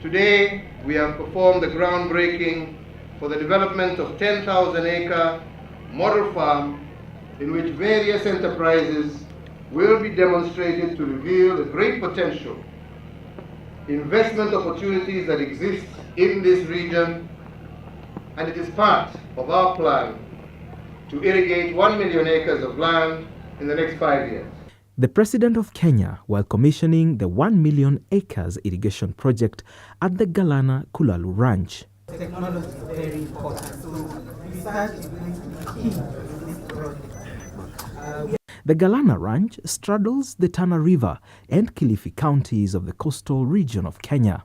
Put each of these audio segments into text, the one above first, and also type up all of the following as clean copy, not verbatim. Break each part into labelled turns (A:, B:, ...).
A: Today, we have performed the groundbreaking for the development of 10,000-acre model farm in which various enterprises will be demonstrated to reveal the great potential investment opportunities that exist in this region, and it is part of our plan to irrigate 1 million acres of land in the next 5 years.
B: The President of Kenya, while commissioning the 1 million acres irrigation project at the Galana Kulalu Ranch.
C: Technology is very important, so research is going to be key in this project.
B: The Galana Ranch straddles the Tana River and Kilifi counties of the coastal region of Kenya.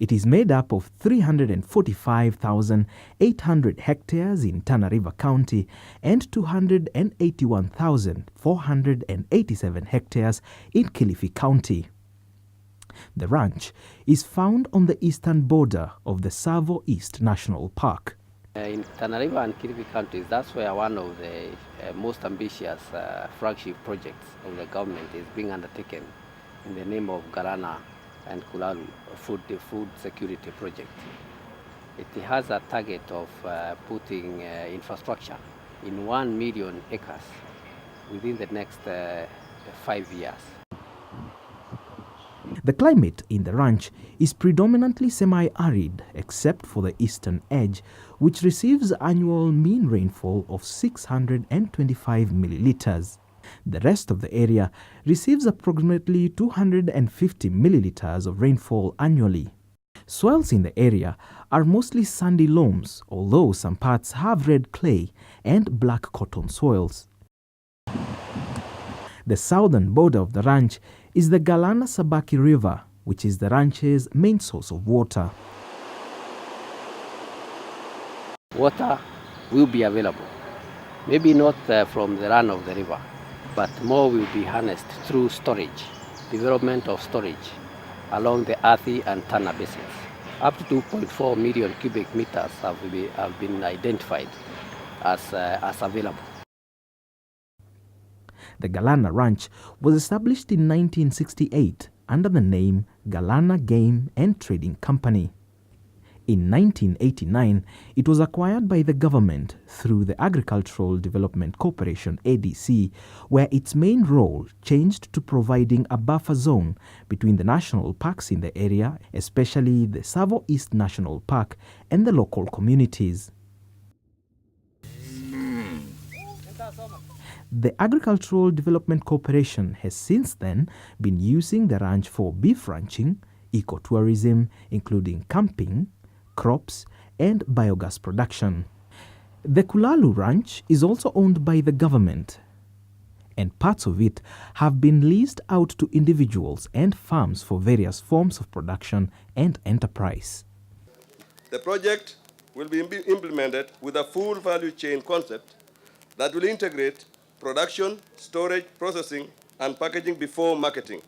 B: It is made up of 345,800 hectares in Tana River County and 281,487 hectares in Kilifi County. The ranch is found on the eastern border of the Tsavo East National Park.
D: In Tana River and Kilifi counties, that's where one of the most ambitious flagship projects of the government is being undertaken in the name of Galana and Kulalu, the food security project. It has a target of putting infrastructure in 1 million acres within the next 5 years.
B: The climate in the ranch is predominantly semi-arid except for the eastern edge, which receives annual mean rainfall of 625 milliliters. The rest of the area receives approximately 250 milliliters of rainfall annually. Soils in the area are mostly sandy loams, although some parts have red clay and black cotton soils. The southern border of the ranch is the Galana-Sabaki River, which is the ranch's main source of water.
D: Water will be available, maybe not from the run of the river, but more will be harnessed through storage, development of storage along the Athi and Tana basins. Up to 2.4 million cubic meters have been identified as available.
B: The Galana Ranch was established in 1968 under the name Galana Game and Trading Company. In 1989, it was acquired by the government through the Agricultural Development Corporation (ADC), where its main role changed to providing a buffer zone between the national parks in the area, especially the Tsavo East National Park, and the local communities. The Agricultural Development Corporation has since then been using the ranch for beef ranching, ecotourism, including camping, crops, and biogas production. The Kulalu Ranch is also owned by the government, and parts of it have been leased out to individuals and farms for various forms of production and enterprise.
E: The project will be implemented with a full value chain concept that will integrate production, storage, processing, and packaging before marketing.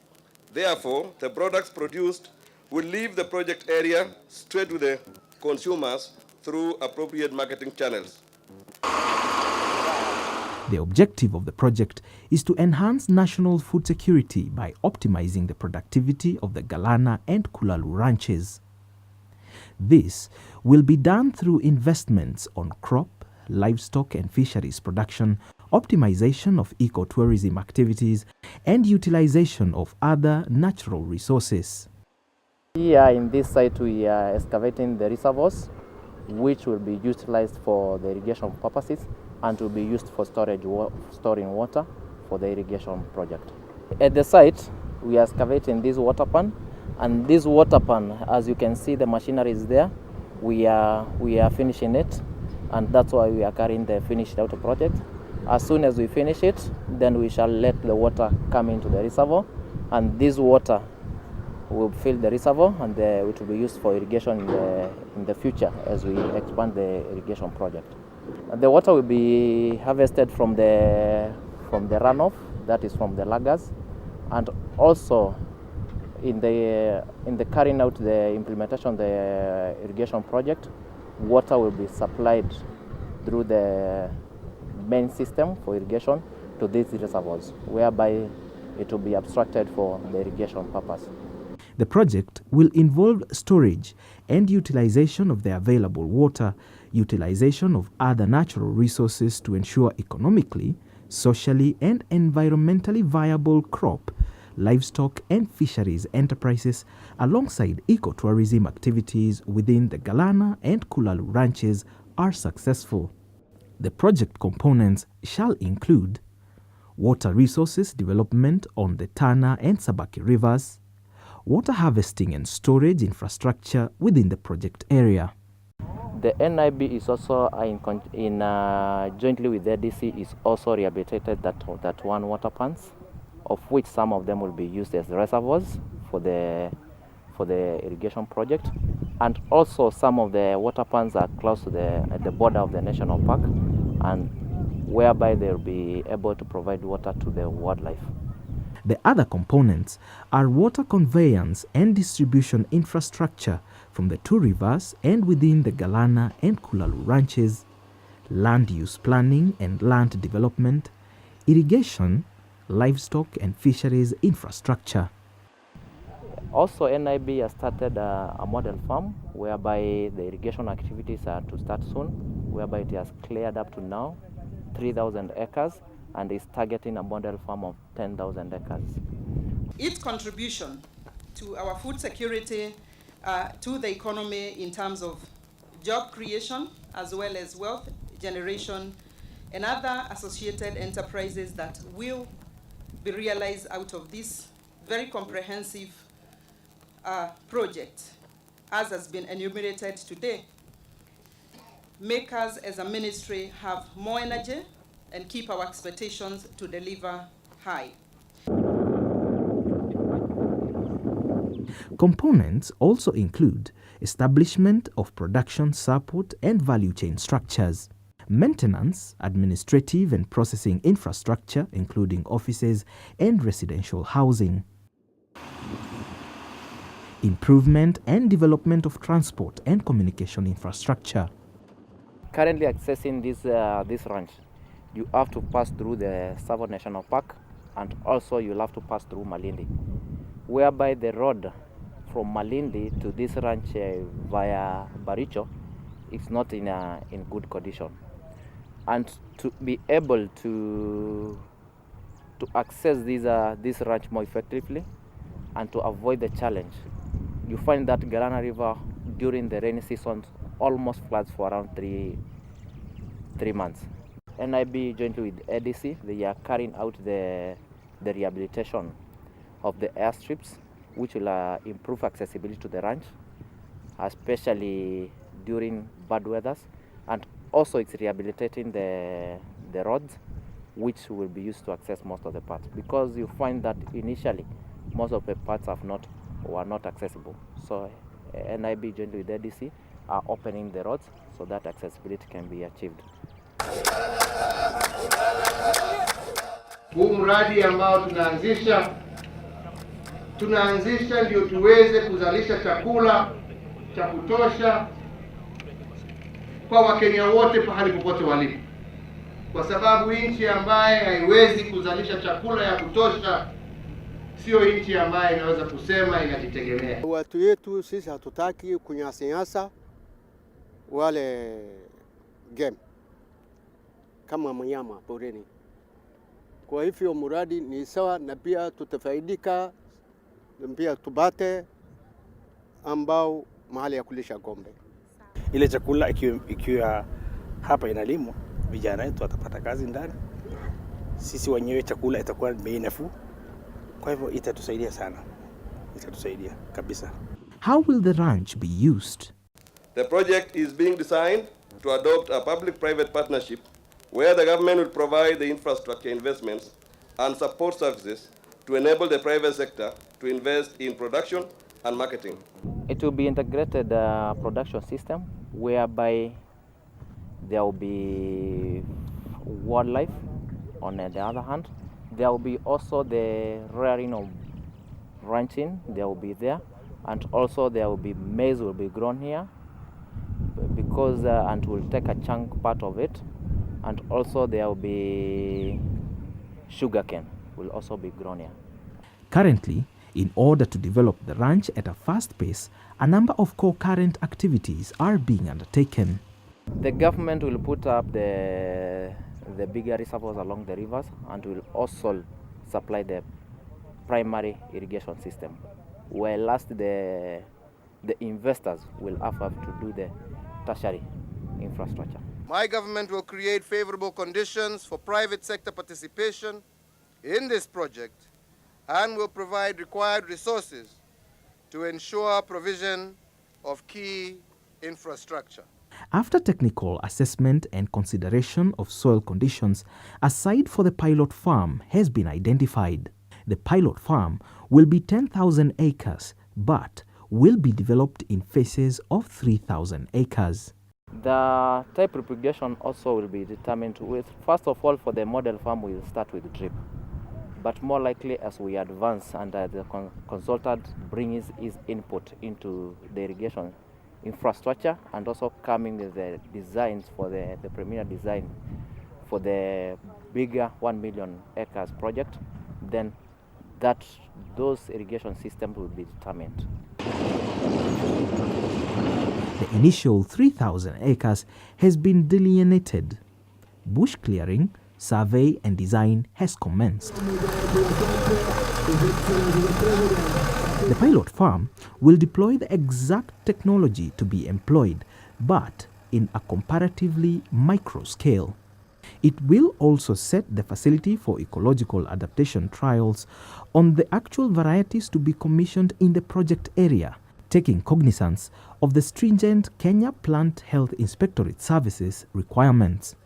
E: Therefore, the products produced will leave the project area straight to the consumers through appropriate marketing channels.
B: The objective of the project is to enhance national food security by optimizing the productivity of the Galana and Kulalu ranches. This will be done through investments on crop, livestock and fisheries production, optimization of ecotourism activities, and utilization of other natural resources.
F: Here in this site we are excavating the reservoirs, which will be utilized for the irrigation purposes and will be used for storing water for the irrigation project. At the site we are excavating this water pan, and this water pan, as you can see, the machinery is there. We are finishing it, and that's why we are carrying the finished out project. As soon as we finish it, then we shall let the water come into the reservoir, and this water will fill the reservoir, and it will be used for irrigation in the future as we expand the irrigation project. The water will be harvested from the runoff, that is from the lagers, and also in the carrying out the implementation of the irrigation project, water will be supplied through the main system for irrigation to these reservoirs, whereby it will be abstracted for the irrigation purpose.
B: The project will involve storage and utilization of the available water, utilization of other natural resources to ensure economically, socially and environmentally viable crop, livestock and fisheries enterprises alongside ecotourism activities within the Galana and Kulalu ranches are successful. The project components shall include water resources development on the Tana and Sabaki rivers, water harvesting and storage infrastructure within the project area.
F: The NIB is also jointly with the ADC is also rehabilitated that one water ponds, of which some of them will be used as reservoirs for the irrigation project, and also some of the water ponds are close to the border of the national park, and whereby they will be able to provide water to the wildlife.
B: The other components are water conveyance and distribution infrastructure from the two rivers and within the Galana and Kulalu ranches, land use planning and land development, irrigation, livestock and fisheries infrastructure.
F: Also, NIB has started a model farm whereby the irrigation activities are to start soon, whereby it has cleared up to now 3,000 acres and is targeting a model farm of 10,000 acres.
G: Its contribution to our food security, to the economy in terms of job creation, as well as wealth generation and other associated enterprises that will be realized out of this very comprehensive project, as has been enumerated today, make us as a ministry have more energy and keep our expectations to deliver high.
B: Components also include establishment of production support and value chain structures, maintenance, administrative and processing infrastructure including offices and residential housing, improvement and development of transport and communication infrastructure.
F: Currently accessing this ranch, you have to pass through the Tsavo National Park, and also you'll have to pass through Malindi, whereby the road from Malindi to this ranch via Baricho is not in good condition. And to be able to access this ranch more effectively and to avoid the challenge, you find that Galana River during the rainy season almost floods for around three months. NIB jointly with ADC, they are carrying out the rehabilitation of the airstrips, which will improve accessibility to the ranch, especially during bad weathers, and also it's rehabilitating the roads, which will be used to access most of the parts, because you find that initially most of the parts were not accessible. So NIB jointly with ADC are opening the roads so that accessibility can be achieved.
A: Huu mradi ambao tunaanzisha ndio tuweze kuzalisha chakula cha kutosha kwa Wakenya wote pahali popote walipo, kwa sababu nchi ambaye haiwezi kuzalisha chakula ya kutosha sio nchi ambaye inaweza kusema inajitegemea.
H: Watu wetu sisi hatutaki kunyanyasa wale game kama mnyama porini. Kwa hivyo mradi ni sawa, na pia tutafaidika, pia tubate ambao mahali ya kulisha ng'ombe.
I: Ile chakula ikiwa hapa inalimwa, vijana wetu watapata kazi ndani, sisi wenyewe chakula itakuwa bei nafuu. Kwa hivyo itatusaidia sana, itatusaidia kabisa.
B: How will the ranch be used?
E: The project is being designed to adopt a public-private partnership where the government will provide the infrastructure investments and support services to enable the private sector to invest in production and marketing.
F: It will be integrated production system whereby there will be wildlife on the other hand. There will be also the rearing of ranching, there will be there, and also there will be maize will be grown here, because and will take a chunk part of it, and also there will be sugarcane will also be grown here.
B: Currently, In order to develop the ranch at a fast pace, a number of concurrent activities are being undertaken.
F: The government will put up the bigger reservoirs along the rivers and will also supply the primary irrigation system, while last the investors will have to do the tertiary infrastructure.
A: My government will create favorable conditions for private sector participation in this project and will provide required resources to ensure provision of key infrastructure.
B: After technical assessment and consideration of soil conditions, a site for the pilot farm has been identified. The pilot farm will be 10,000 acres, but will be developed in phases of 3,000 acres.
F: The type propagation also will be determined with, first of all, for the model farm, we will start with drip. But more likely, as we advance and the consultant brings his input into the irrigation infrastructure and also coming with the designs for the preliminary design for the bigger 1 million acres project, then those irrigation systems will be determined.
B: The initial 3,000 acres has been delineated. Bush clearing, survey and design has commenced. The pilot farm will deploy the exact technology to be employed, but in a comparatively micro scale. It will also set the facility for ecological adaptation trials on the actual varieties to be commissioned in the project area, taking cognizance of the stringent Kenya Plant Health Inspectorate Services requirements.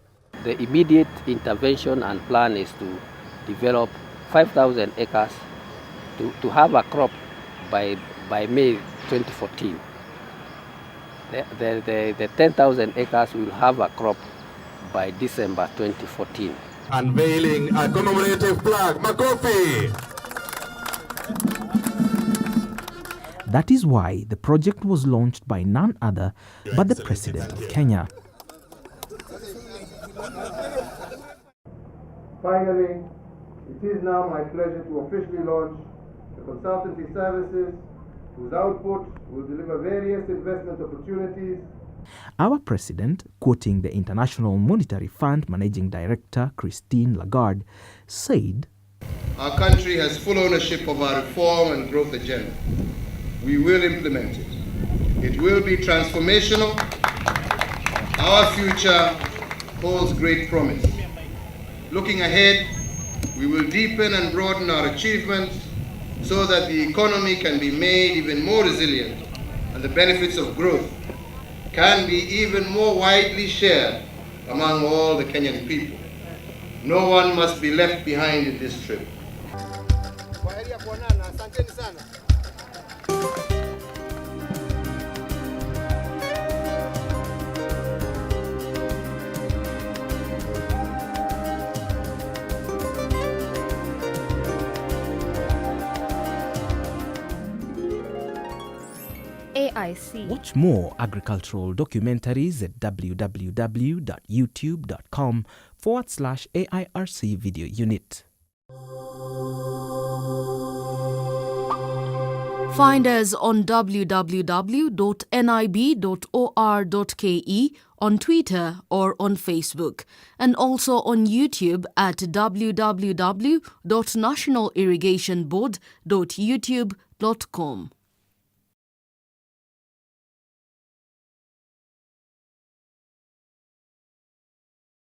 D: The immediate intervention and plan is to develop 5,000 acres to have a crop by May 2014. The 10,000 acres will have a crop by December 2014.
J: Unveiling a commemorative flag, Makofi!
B: That is why the project was launched by none other but the President of Kenya.
A: Finally, it is now my pleasure to officially launch the consultancy services whose output will deliver various investment opportunities.
B: Our president, quoting the International Monetary Fund Managing Director Christine Lagarde, said,
A: "Our country has full ownership of our reform and growth agenda. We will implement it. It will be transformational. Our future holds great promise. Looking ahead, we will deepen and broaden our achievements so that the economy can be made even more resilient and the benefits of growth can be even more widely shared among all the Kenyan people. No one must be left behind in this trip."
K: AIC.
B: Watch more agricultural documentaries at www.youtube.com/AIRC video unit.
K: Find us on www.nib.or.ke, on Twitter or on Facebook, and also on YouTube at www.nationalirrigationboard.youtube.com.